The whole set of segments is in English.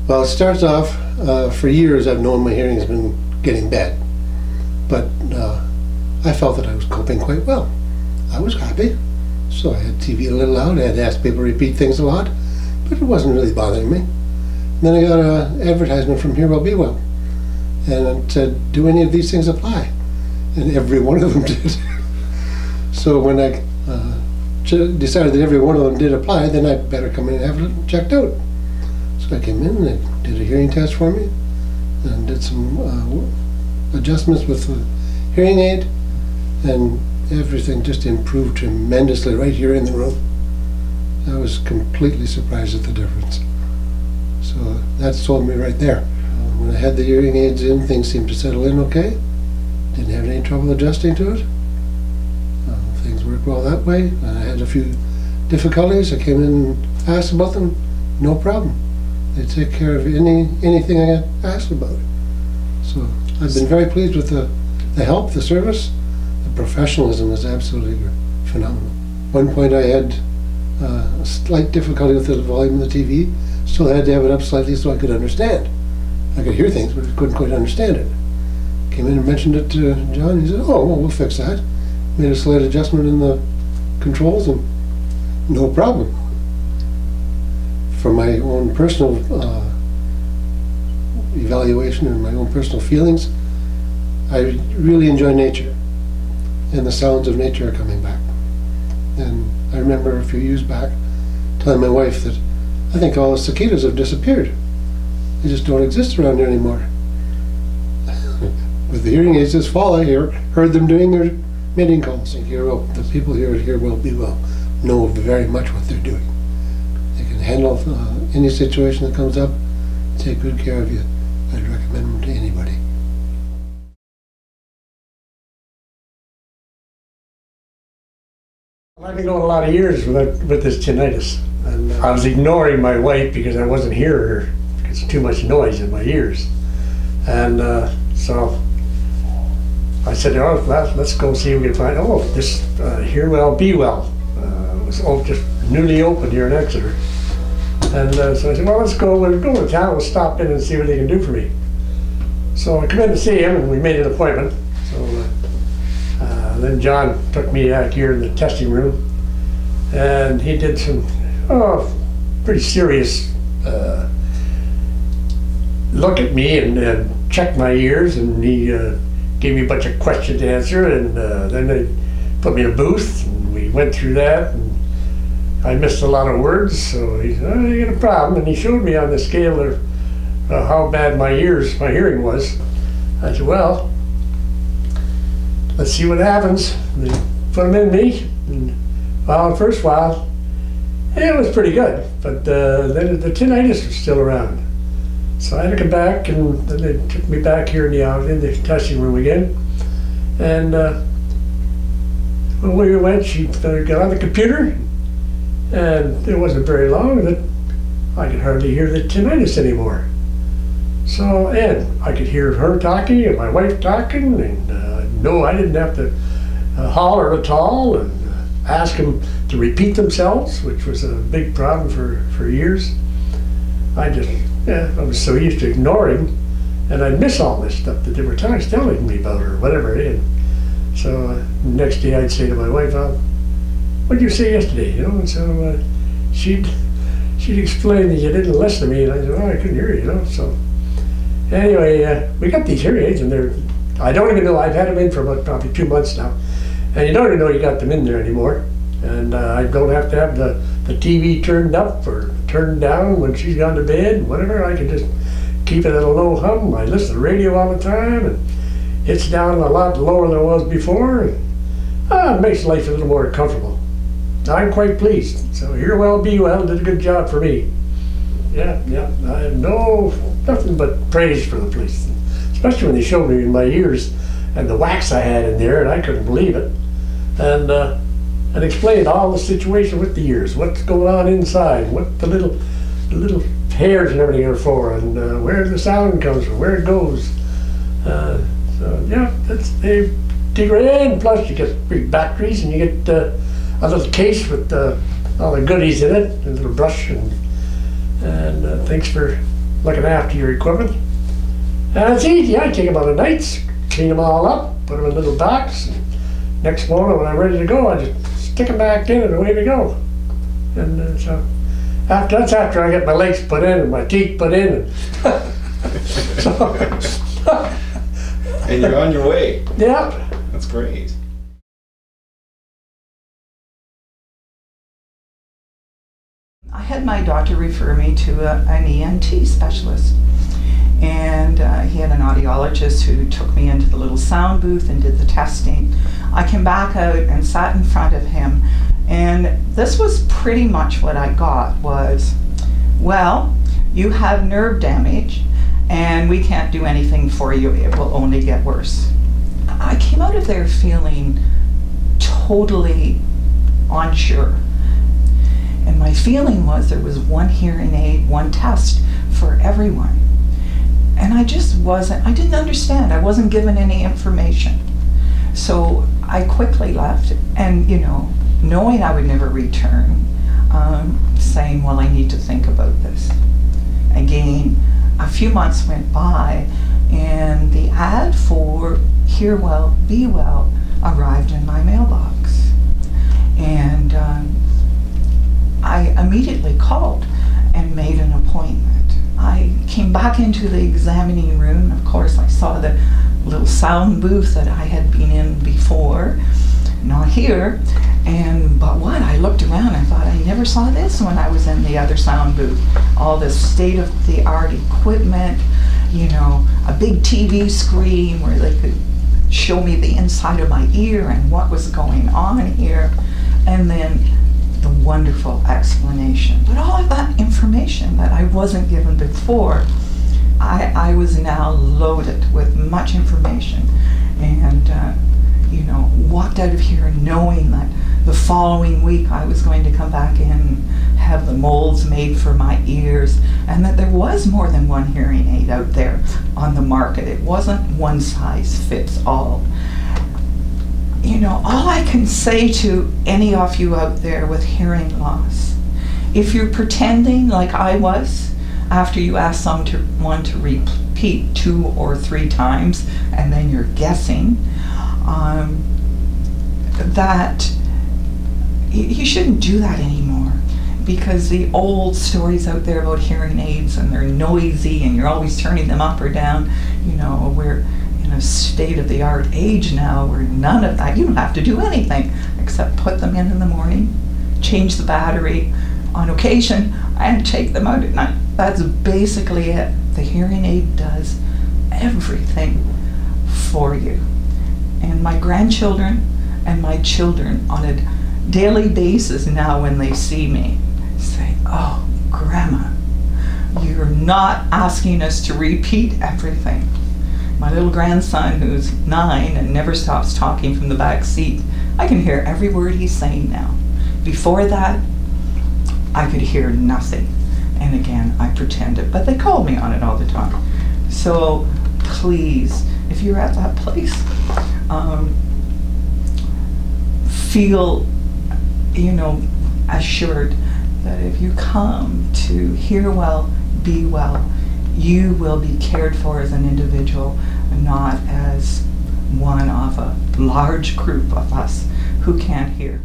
Well, it starts off, for years I've known my hearing has been getting bad, but I felt that I was coping quite well. I was happy, so I had TV a little loud, I had to ask people to repeat things a lot, but it wasn't really bothering me. And then I got an advertisement from Hear Well, Be Well, and it said, do any of these things apply? And every one of them did. So when I decided that every one of them did apply, then I better come in and have it checked out. So I came in and they did a hearing test for me and did some adjustments with the hearing aid, and everything just improved tremendously right here in the room. I was completely surprised at the difference. So that sold me right there. When I had the hearing aids in, things seemed to settle in okay. Didn't have any trouble adjusting to it. Things worked well that way. I had a few difficulties. I came in and asked about them, no problem. They take care of anything I get asked about. So I've been very pleased with the help, the service. The professionalism is absolutely phenomenal. At one point I had a slight difficulty with the volume of the TV. Still had to have it up slightly so I could understand. I could hear things, but I couldn't quite understand it. Came in and mentioned it to John. He said, oh, well, we'll fix that. Made a slight adjustment in the controls and no problem. For my own personal evaluation and my own personal feelings, I really enjoy nature, and the sounds of nature are coming back. And I remember a few years back telling my wife that I think all the cicadas have disappeared. They just don't exist around here anymore. With the hearing aids this fall, I heard them doing their mating calls. The people here at Hear Well, Be Well know very much what they're doing. They can handle any situation that comes up, take good care of you. I'd recommend them to anybody. I've been going a lot of years with this tinnitus, and I was ignoring my wife because I wasn't hearing her because too much noise in my ears. And so I said, oh, well, let's go see if we can find, oh, this Hear Well, Be Well was just newly opened here in Exeter. And so I said, well, we'll go to town, we'll stop in and see what they can do for me. So I come in to see him and we made an appointment. So then John took me out here in the testing room and he did some pretty serious look at me and checked my ears, and he gave me a bunch of questions to answer, and then they put me in a booth and we went through that, and I missed a lot of words, so he said, oh, you got a problem, and he showed me on the scale of how bad my hearing was. I said, well, let's see what happens. And they put them in me, and well, the first while, it was pretty good, but then the tinnitus was still around. So I had to come back, and then they took me back here in the testing room again. And when we went, she got on the computer, and it wasn't very long that I could hardly hear the tinnitus anymore. So, and I could hear her talking and my wife talking, and no, I didn't have to holler at all and ask them to repeat themselves, which was a big problem for years. I was so used to ignoring, and I'd miss all this stuff that they were telling me about, or whatever it is. So next day I'd say to my wife, what did you say yesterday? You know, and so she'd explain that you didn't listen to me, and I said, oh, I couldn't hear you, you know. So anyway, we got these hearing aids, and I don't even know, I've had them in for about probably 2 months now, and you don't even know you got them in there anymore. And I don't have to have the TV turned up or turned down when she's gone to bed, whatever. I can just keep it at a low hum. I listen to the radio all the time, and it's down a lot lower than it was before. And, it makes life a little more comfortable. I'm quite pleased. So Hear Well, Be Well did a good job for me. Yeah, I have nothing but praise for the place, especially when they showed me in my ears and the wax I had in there, and I couldn't believe it. And explained all the situation with the ears, what's going on inside, what the little hairs and everything are for, and where the sound comes from, where it goes. So yeah, they great. Plus you get big batteries, and you get a little case with all the goodies in it, a little brush, and thanks for looking after your equipment. And it's easy. I take them on the nights, clean them all up, put them in little box. Next morning when I'm ready to go, I just stick them back in and away we go. And so that's after I get my legs put in and my teeth put in. And you're on your way. Yeah. That's great. I had my doctor refer me to an ENT specialist, and he had an audiologist who took me into the little sound booth and did the testing. I came back out and sat in front of him, and this was pretty much what I got was, well, you have nerve damage and we can't do anything for you, it will only get worse. I came out of there feeling totally unsure. And my feeling was there was one hearing aid, one test for everyone. And I didn't understand. I wasn't given any information. So I quickly left, and knowing I would never return, saying, well, I need to think about this. Again, a few months went by, and the ad for Hear Well, Be Well arrived in my mailbox. And I immediately called and made an appointment. I came back into the examining room. Of course, I saw the little sound booth that I had been in before, not here. But what? I looked around and thought, I never saw this when I was in the other sound booth. All this state-of-the-art equipment, a big TV screen where they could show me the inside of my ear and what was going on here. And then the wonderful explanation. But all of that information that I wasn't given before, I was now loaded with much information, and walked out of here knowing that the following week I was going to come back in, have the molds made for my ears, and that there was more than one hearing aid out there on the market. It wasn't one size fits all. All I can say to any of you out there with hearing loss, if you're pretending like I was after you ask someone to repeat 2 or 3 times and then you're guessing, that you shouldn't do that anymore, because the old stories out there about hearing aids and they're noisy and you're always turning them up or down, we're in a state-of-the-art age now where none of that, you don't have to do anything except put them in the morning, change the battery on occasion, and take them out at night. That's basically it. The hearing aid does everything for you. And my grandchildren and my children on a daily basis now, when they see me, say, oh, Grandma, you're not asking us to repeat everything. My little grandson, who's 9 and never stops talking from the back seat, I can hear every word he's saying now. Before that, I could hear nothing. And again, I pretended, but they called me on it all the time. So please, if you're at that place, feel, assured that if you come to Hear Well, Be Well, you will be cared for as an individual, not as one of a large group of us who can't hear.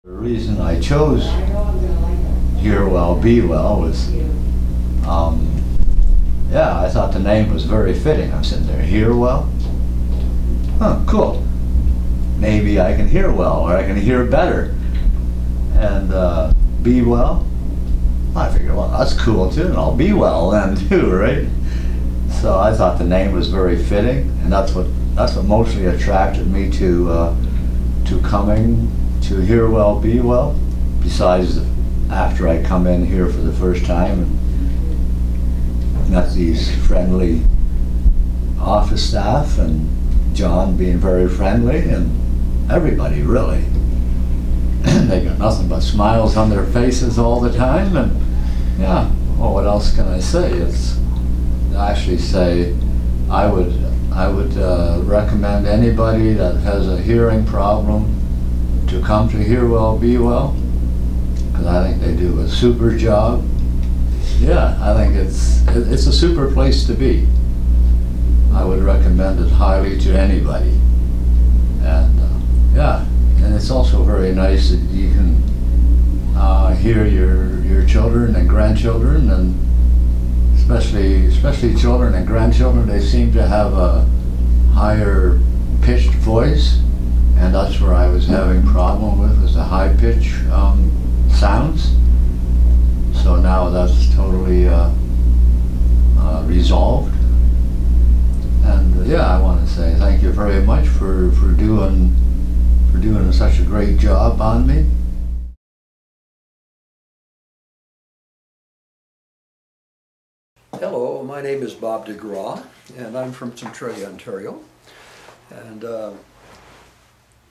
The reason I chose Hear Well, Be Well was, I thought the name was very fitting. I'm sitting there, Hear Well? Huh, cool. Maybe I can hear well, or I can hear better. And be well? I figured, well, that's cool too, and I'll be well then too, right? So I thought the name was very fitting, and that's what mostly attracted me to coming to Hear Well, Be Well. Besides, after I come in here for the first time and met these friendly office staff, and John being very friendly, and everybody really. They got nothing but smiles on their faces all the time, and yeah, well, what else can I say? It's actually say I would recommend anybody that has a hearing problem to come to Hear Well, Be Well. because I think they do a super job. Yeah, I think it's a super place to be. I would recommend it highly to anybody. And yeah, and it's also very nice that you can hear your children and grandchildren, and especially children and grandchildren. They seem to have a higher pitched voice, and that's where I was having problem with, is the high pitch sounds. So now that's totally resolved. And yeah, I want to say thank you very much for doing such a great job on me. Hello, my name is Bob DeGraw, and I'm from Centralia, Ontario. And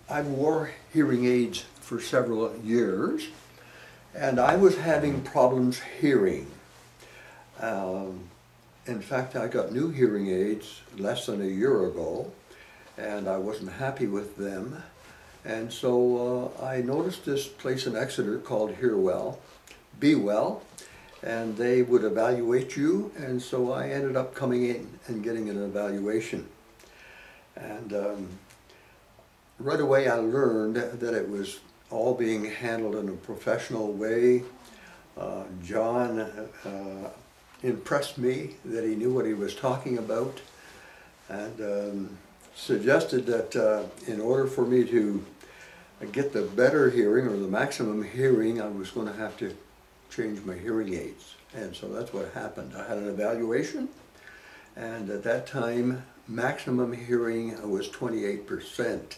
I wore hearing aids for several years, and I was having problems hearing. In fact, I got new hearing aids less than a year ago, and I wasn't happy with them. And so I noticed this place in Exeter called Hear Well, Be Well, and they would evaluate you, and so I ended up coming in and getting an evaluation. And right away I learned that it was all being handled in a professional way. John impressed me that he knew what he was talking about, and suggested that in order for me to get the better hearing, or the maximum hearing, I was going to have to change my hearing aids. And so that's what happened. I had an evaluation, and at that time maximum hearing was 28%.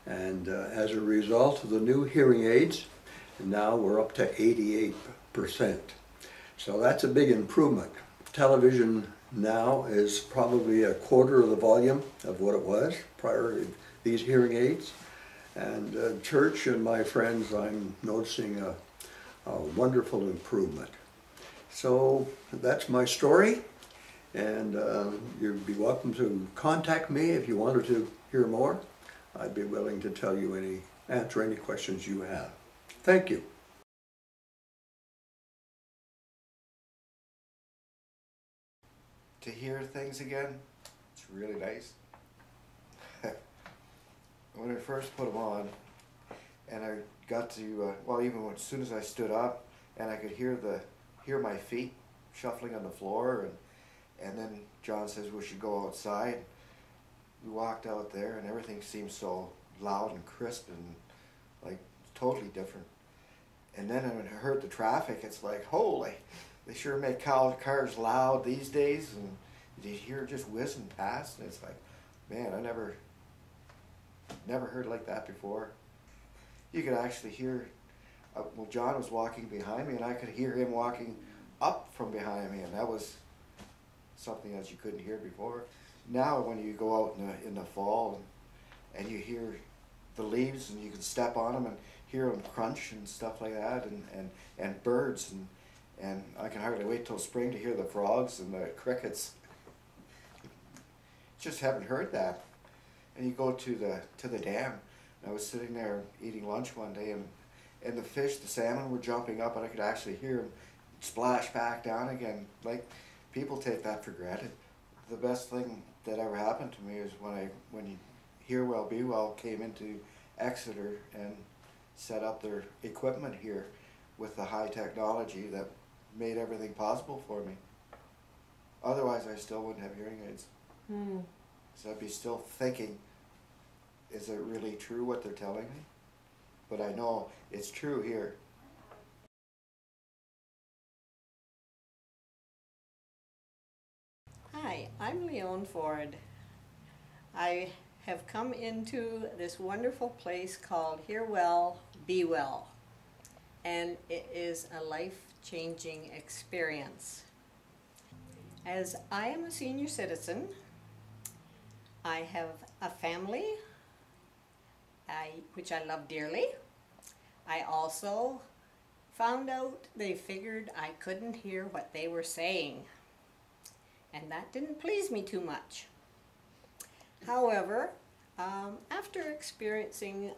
And as a result of the new hearing aids, now we're up to 88%. So that's a big improvement. Television now is probably a quarter of the volume of what it was prior to these hearing aids. And church and my friends, I'm noticing a wonderful improvement. So that's my story, and you'd be welcome to contact me if you wanted to hear more. I'd be willing to tell you answer any questions you have. Thank you. To hear things again, it's really nice. When I first put them on, and I got to, well, even as soon as I stood up, and I could hear my feet shuffling on the floor, and then John says we should go outside. We walked out there, and everything seemed so loud and crisp and like totally different. And then when I heard the traffic, it's like, holy, they sure make cars loud these days, and you hear it just whizzing past, and it's like, man, I never heard like that before. You could actually hear, well, John was walking behind me, and I could hear him walking up from behind me, and that was something that you couldn't hear before. Now when you go out in the fall and you hear the leaves, and you can step on them and hear them crunch and stuff like that, and birds, and I can hardly wait till spring to hear the frogs and the crickets. Just haven't heard that. And you go to the dam. I was sitting there eating lunch one day, and the fish, the salmon, were jumping up, and I could actually hear them splash back down again. Like, people take that for granted. The best thing that ever happened to me is when Hear Well, Be Well came into Exeter and set up their equipment here with the high technology that made everything possible for me. Otherwise, I still wouldn't have hearing aids. So I'd be still thinking, is it really true what they're telling me? But I know it's true here. Hi, I'm Leon Ford. I have come into this wonderful place called Hear Well, Be Well, and it is a life-changing experience. As I am a senior citizen, I have a family, which I love dearly. I also found out they figured I couldn't hear what they were saying, and that didn't please me too much. However, after experiencing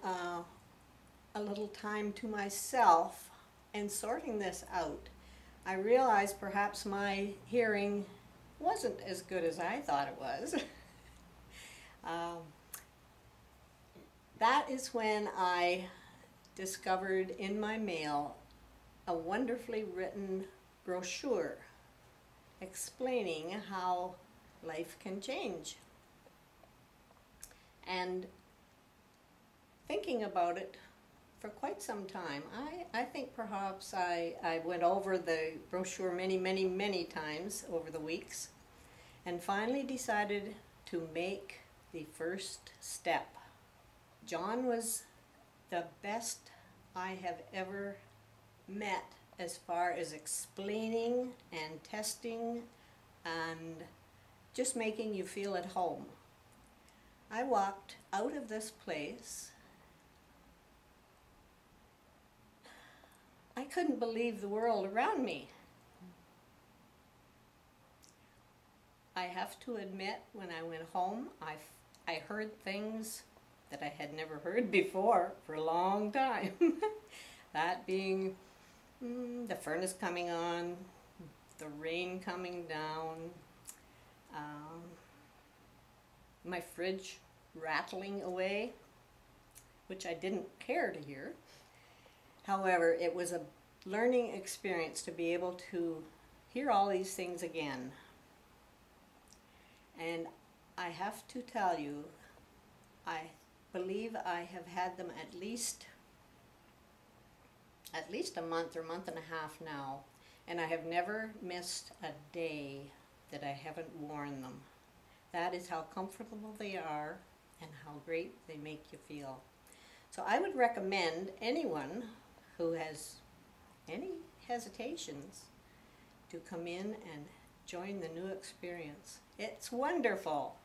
a little time to myself, and sorting this out, I realized perhaps my hearing wasn't as good as I thought it was. That is when I discovered in my mail a wonderfully written brochure explaining how life can change. And thinking about it for quite some time, I think perhaps I went over the brochure many times over the weeks, and finally decided to make the first step. John was the best I have ever met as far as explaining and testing and just making you feel at home. I walked out of this place. I couldn't believe the world around me. I have to admit, when I went home, I heard things that I had never heard before for a long time. That being the furnace coming on, the rain coming down, my fridge rattling away, which I didn't care to hear. However, it was a learning experience to be able to hear all these things again. And I have to tell you, I believe I have had them at least a month or month and a half now, and I have never missed a day that I haven't worn them. That is how comfortable they are and how great they make you feel. So I would recommend anyone who has any hesitations to come in and join the new experience. It's wonderful.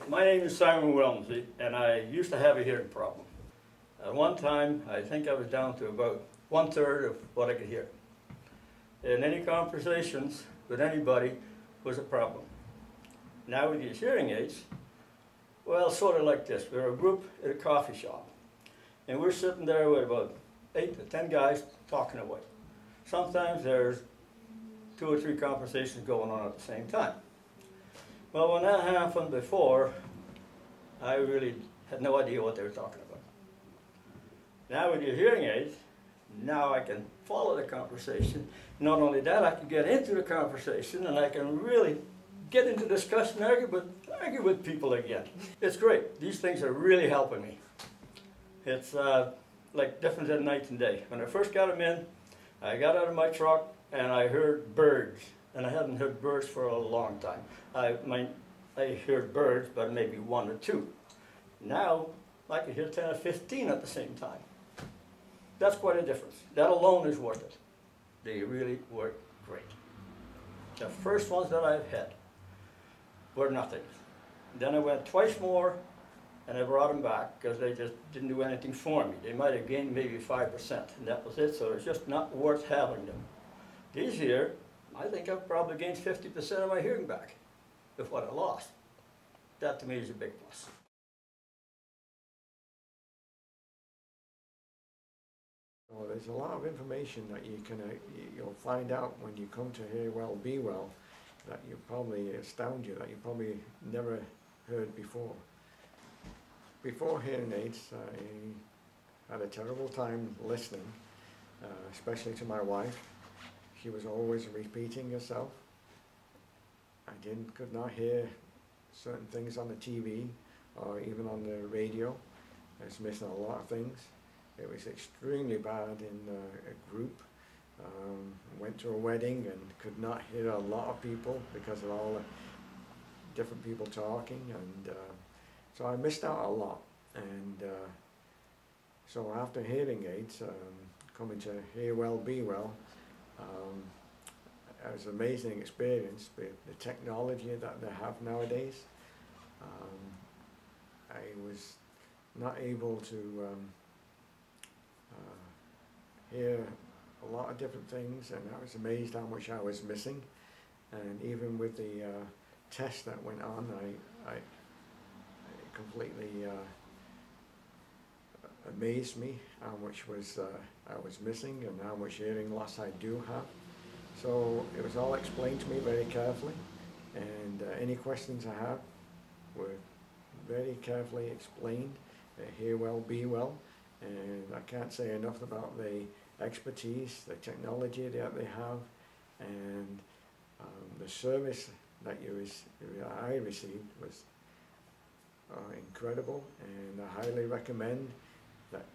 My name is Simon Wilmsey, and I used to have a hearing problem. At one time, I think I was down to about 1/3 of what I could hear. And any conversations with anybody was a problem. Now with these hearing aids, well, sort of like this. We're a group at a coffee shop, and we're sitting there with about 8 to 10 guys talking away. Sometimes there's 2 or 3 conversations going on at the same time. Well, when that happened before, I really had no idea what they were talking about. Now with your hearing aids, now I can follow the conversation. Not only that, I can get into the conversation and I can really get into discussion, argue with people again. It's great. These things are really helping me. It's like different than night and day. When I first got them in, I got out of my truck and I heard birds. And I hadn't heard birds for a long time. I heard birds, but maybe 1 or 2. Now, I can hear 10 or 15 at the same time. That's quite a difference. That alone is worth it. They really work great. The first ones that I've had were nothing. Then I went twice more, and I brought them back because they just didn't do anything for me. They might have gained maybe 5%, and that was it, so it's just not worth having them. These here, I think I've probably gained 50% of my hearing back with what I lost. That to me is a big plus. Well, there's a lot of information that you'll find out when you come to Hear Well, Be Well, that you probably astound you, that you probably never heard before. Before hearing aids, I had a terrible time listening, especially to my wife. She was always repeating herself. I could not hear certain things on the TV or even on the radio. I was missing a lot of things. It was extremely bad in a group. Went to a wedding and could not hear a lot of people because of all the different people talking, and so I missed out a lot. And so after hearing aids, coming to Hear Well, Be Well, it was an amazing experience with the technology that they have nowadays. I was not able to hear a lot of different things, and I was amazed how much I was missing. And even with the test that went on, I completely amazed me how much I was missing and how much hearing loss I do have. So it was all explained to me very carefully, and any questions I had were very carefully explained. Hear well, be well, and I can't say enough about the expertise, the technology that they have, and the service that I received was incredible, and I highly recommend that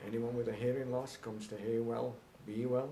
anyone with a hearing loss comes to Hear Well, Be Well,